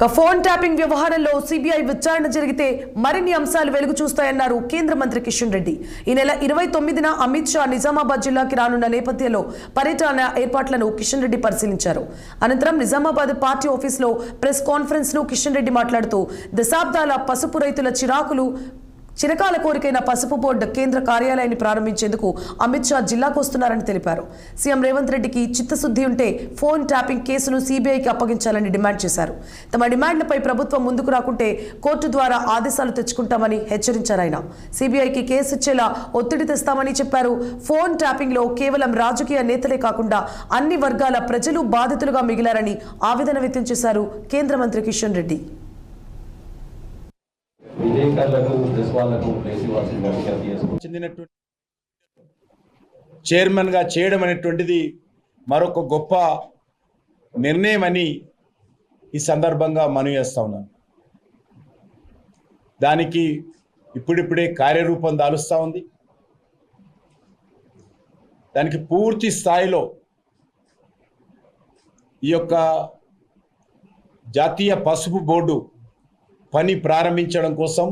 Phone tapping వ్యవహారంలో CBI విచారణ జరిగితే మరిన్ని అంశాలు వెలుగు చూస్తాయన్నారు కేంద్ర మంత్రి కిషన్ రెడ్డి. ఈ నెల 29న అమిత్ షా నిజామాబాద్ జిల్లాకి రానున్న నేపథ్యంలో పర్యటన ఏర్పాట్లను కిషన్ రెడ్డి పరిశీలించారు. అనంతరం నిజామాబాద్ పార్టీ ఆఫీసులో ప్రెస్ కాన్ఫరెన్స్ లో కిషన్ రెడ్డి మాట్లాడుతూ దశాబ్దాల పసుపు రైతుల చిరకాల కోరికైన పసుపు బోర్డు కేంద్ర కార్యాలయాన్ని ప్రారంభించేందుకు అమిత్ షా జిల్లాకు వస్తున్నారని తెలిపారు. సీఎం రేవంత్ రెడ్డికి చిత్తశుద్ధి ఉంటే ఫోన్ ట్యాపింగ్ కేసును సిబిఐకి అప్పగించాలని డిమాండ్ చేశారు. తమ డిమాండ్లపై ప్రభుత్వం ముందుకు రాకుంటే కోర్టు ద్వారా ఆదేశాలు తెచ్చుకుంటామని హెచ్చరించారు. ఆయన సిబిఐకి కేసు ఇచ్చేలా ఒత్తిడి తెస్తామని చెప్పారు. ఫోన్ ట్యాపింగ్ లో కేవలం రాజకీయ నేతలే కాకుండా అన్ని వర్గాల ప్రజలు బాధితులుగా మిగిలారని ఆవేదన వ్యక్తం చేశారు కేంద్ర మంత్రి కిషన్ రెడ్డి. చైర్మన్ గా చేయడం అనేటువంటిది మరొక గొప్ప నిర్ణయం అని ఈ సందర్భంగా మనవి చేస్తా ఉన్నాను. దానికి ఇప్పుడిప్పుడే కార్యరూపం దాలుస్తా ఉంది. దానికి పూర్తి స్థాయిలో ఈ యొక్క జాతీయ పసుపు బోర్డు పని ప్రారంభించడం కోసం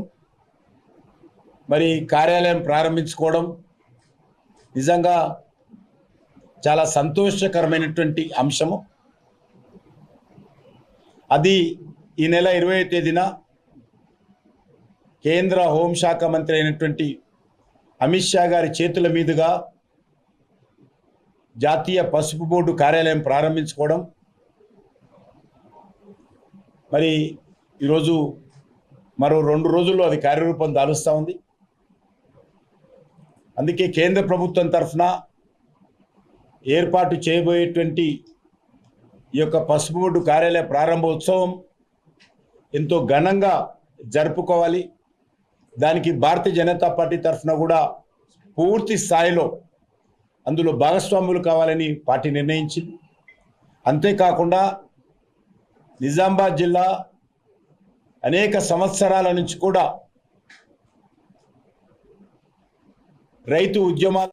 మరి కార్యాలయం ప్రారంభించుకోవడం నిజంగా చాలా సంతోషకరమైనటువంటి అంశము. అది ఈ నెల 20వ తేదీన కేంద్ర హోంశాఖ మంత్రి అయినటువంటి అమిత్ షా గారి చేతుల మీదుగా జాతీయ పసుపు బోర్డు కార్యాలయం ప్రారంభించుకోవడం మరి ఈరోజు మరో 2 రోజుల్లో అది కార్యరూపం దాలుస్తూ ఉంది. అందుకే కేంద్ర ప్రభుత్వం తరఫున ఏర్పాటు చేయబోయేటువంటి ఈ యొక్క పసుపు బోర్డు కార్యాలయ ప్రారంభోత్సవం ఎంతో ఘనంగా జరుపుకోవాలి. దానికి భారతీయ జనతా పార్టీ తరఫున కూడా పూర్తి స్థాయిలో అందులో భాగస్వాములు కావాలని పార్టీ నిర్ణయించింది. అంతేకాకుండా నిజామాబాద్ జిల్లా అనేక సంవత్సరాల నుంచి కూడా రైతు ఉద్యమాలు